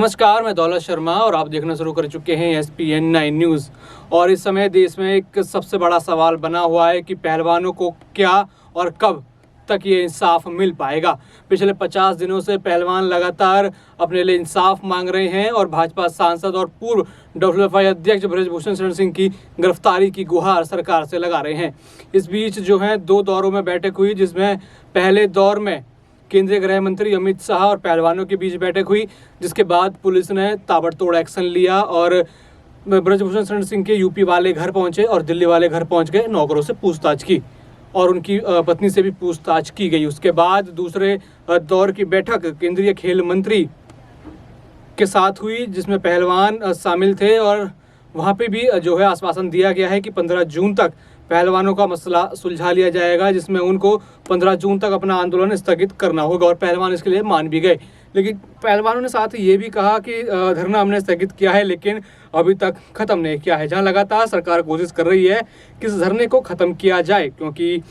नमस्कार, मैं दौलत शर्मा और आप देखना शुरू कर चुके हैं SPN9 न्यूज़। और इस समय देश में एक सबसे बड़ा सवाल बना हुआ है कि पहलवानों को क्या और कब तक ये इंसाफ मिल पाएगा। पिछले 50 दिनों से पहलवान लगातार अपने लिए इंसाफ मांग रहे हैं और भाजपा सांसद और पूर्व WFI अध्यक्ष बृजभूषण शरण सिंह की गिरफ्तारी की गुहार सरकार से लगा रहे हैं। इस बीच जो है 2 दौरों में बैठक हुई, जिसमें पहले दौर में केंद्रीय गृह मंत्री अमित शाह और पहलवानों के बीच बैठक हुई, जिसके बाद पुलिस ने ताबड़तोड़ एक्शन लिया और बृजभूषण शरण सिंह के यूपी वाले घर पहुंचे और दिल्ली वाले घर पहुंच गए। नौकरों से पूछताछ की और उनकी पत्नी से भी पूछताछ की गई। उसके बाद दूसरे दौर की बैठक केंद्रीय खेल मंत्री के साथ हुई, जिसमें पहलवान शामिल थे और वहाँ पे भी जो है आश्वासन दिया गया है कि 15 जून तक पहलवानों का मसला सुलझा लिया जाएगा, जिसमें उनको 15 जून तक अपना आंदोलन स्थगित करना होगा और पहलवान इसके लिए मान भी गए। लेकिन पहलवानों ने साथ ये भी कहा कि धरना हमने स्थगित किया है लेकिन अभी तक ख़त्म नहीं किया है, जहां लगातार सरकार कोशिश कर रही है कि इस धरने को ख़त्म किया जाए, क्योंकि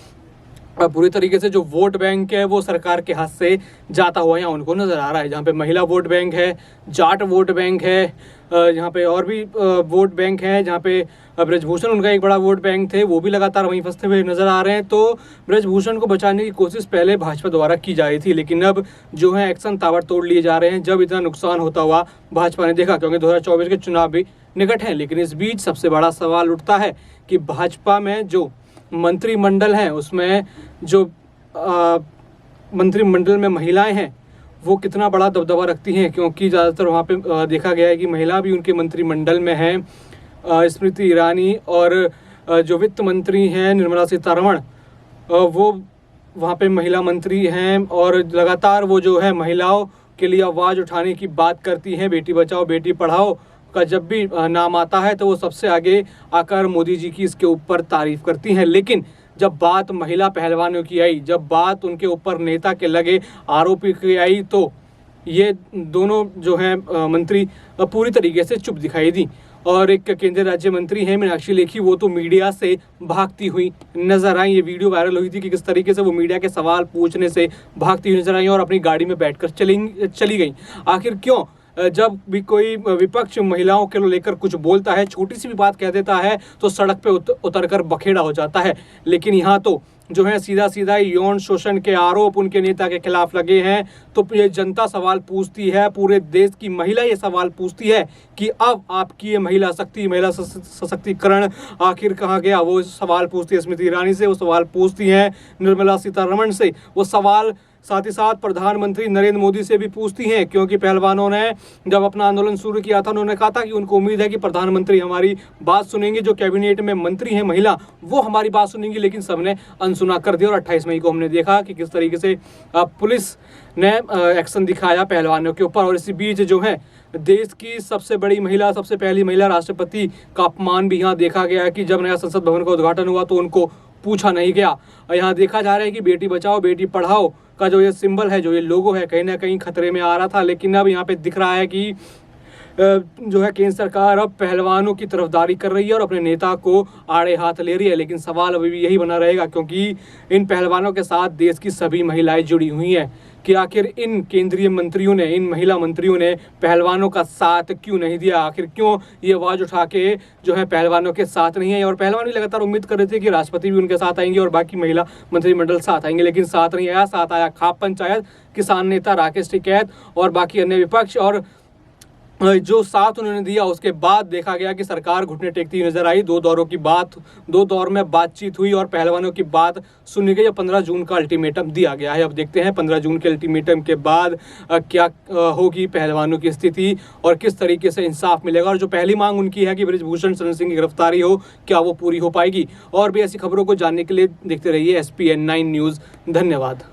पूरी तरीके से जो वोट बैंक है वो सरकार के हाथ से जाता हुआ यहाँ उनको नज़र आ रहा है। जहाँ पे महिला वोट बैंक है, जाट वोट बैंक है, यहाँ पे और भी वोट बैंक है, जहाँ पे बृजभूषण उनका एक बड़ा वोट बैंक थे, वो भी लगातार वहीं फंसते हुए नज़र आ रहे हैं। तो बृजभूषण को बचाने की कोशिश पहले भाजपा द्वारा की जा रही थी, लेकिन अब जो है एक्शन ताबड़तोड़ लिए जा रहे हैं जब इतना नुकसान होता हुआ भाजपा ने देखा, क्योंकि 2024 के चुनाव भी निकट हैं। लेकिन इस बीच सबसे बड़ा सवाल उठता है कि भाजपा में जो मंत्रिमंडल है उसमें जो मंत्रिमंडल में महिलाएं हैं वो कितना बड़ा दबदबा रखती हैं, क्योंकि ज़्यादातर वहाँ पे देखा गया है कि महिला भी उनके मंत्रिमंडल में हैं। स्मृति ईरानी और जो वित्त मंत्री हैं निर्मला सीतारमण, वो वहाँ पे महिला मंत्री हैं और लगातार वो जो है महिलाओं के लिए आवाज़ उठाने की बात करती हैं। बेटी बचाओ बेटी पढ़ाओ का जब भी नाम आता है तो वो सबसे आगे आकर मोदी जी की इसके ऊपर तारीफ करती हैं। लेकिन जब बात महिला पहलवानों की आई, जब बात उनके ऊपर नेता के लगे आरोपी की आई, तो ये दोनों जो हैं मंत्री पूरी तरीके से चुप दिखाई दी। और एक केंद्रीय राज्य मंत्री हैं मीनाक्षी लेखी, वो तो मीडिया से भागती हुई नजर आई। ये वीडियो वायरल हुई थी कि किस तरीके से वो मीडिया के सवाल पूछने से भागती हुई नजर आई और अपनी गाड़ी में बैठकर चली गई। आखिर क्यों? जब भी कोई विपक्ष महिलाओं के लेकर कुछ बोलता है, छोटी सी भी बात कह देता है तो सड़क पे उतरकर बखेड़ा हो जाता है। लेकिन यहाँ तो जो है सीधा सीधा यौन शोषण के आरोप उनके नेता के खिलाफ लगे हैं। तो ये जनता सवाल पूछती है, पूरे देश की महिला ये सवाल पूछती है कि अब आपकी ये महिला शक्ति, महिला सशक्तिकरण आखिर कहाँ गया। वो सवाल पूछती है स्मृति ईरानी से, वो सवाल पूछती हैं निर्मला सीतारमण से, वो सवाल साथ ही साथ प्रधानमंत्री नरेंद्र मोदी से भी पूछती हैं, क्योंकि पहलवानों ने जब अपना आंदोलन शुरू किया था उन्होंने कहा था कि उनको उम्मीद है कि प्रधानमंत्री हमारी बात सुनेंगे, जो कैबिनेट में मंत्री हैं महिला वो हमारी बात सुनेंगी। लेकिन सबने अनसुना कर दिया और 28 मई को हमने देखा कि किस तरीके से पुलिस ने एक्शन दिखाया पहलवानों के ऊपर। और इसी बीच जो है देश की सबसे बड़ी महिला, सबसे पहली महिला राष्ट्रपति का अपमान भी यहाँ देखा गया कि जब नया संसद भवन का उद्घाटन हुआ तो उनको पूछा नहीं गया। यहाँ देखा जा रहा है कि बेटी बचाओ बेटी पढ़ाओ का जो ये सिंबल है, जो ये लोगो है, कहीं ना कहीं खतरे में आ रहा था। लेकिन अब यहाँ पे दिख रहा है कि जो है केंद्र सरकार अब पहलवानों की तरफदारी कर रही है और अपने नेता को आड़े हाथ ले रही है। लेकिन सवाल अभी भी यही बना रहेगा, क्योंकि इन पहलवानों के साथ देश की सभी महिलाएं जुड़ी हुई हैं कि आखिर इन केंद्रीय मंत्रियों ने, इन महिला मंत्रियों ने पहलवानों का साथ क्यों नहीं दिया। आखिर क्यों ये आवाज़ उठा के जो है पहलवानों के साथ नहीं है। और पहलवान भी लगातार उम्मीद कर रहे थे कि राष्ट्रपति भी उनके साथ आएंगे और बाकी महिला मंत्रिमंडल साथ आएंगे, लेकिन साथ नहीं आया। साथ आया खाप पंचायत, किसान नेता राकेश टिकैत और बाकी अन्य विपक्ष। और जो साथ उन्होंने दिया उसके बाद देखा गया कि सरकार घुटने टेकती नजर आई। 2 दौर में बातचीत हुई और पहलवानों की बात सुनी गई। 15 जून का अल्टीमेटम दिया गया है। अब देखते हैं 15 जून के अल्टीमेटम के बाद क्या होगी पहलवानों की स्थिति और किस तरीके से इंसाफ मिलेगा। और जो पहली मांग उनकी है कि बृजभूषण शरण सिंह की गिरफ्तारी हो, क्या वो पूरी हो पाएगी। और भी ऐसी खबरों को जानने के लिए देखते रहिए SPN9 न्यूज़। धन्यवाद।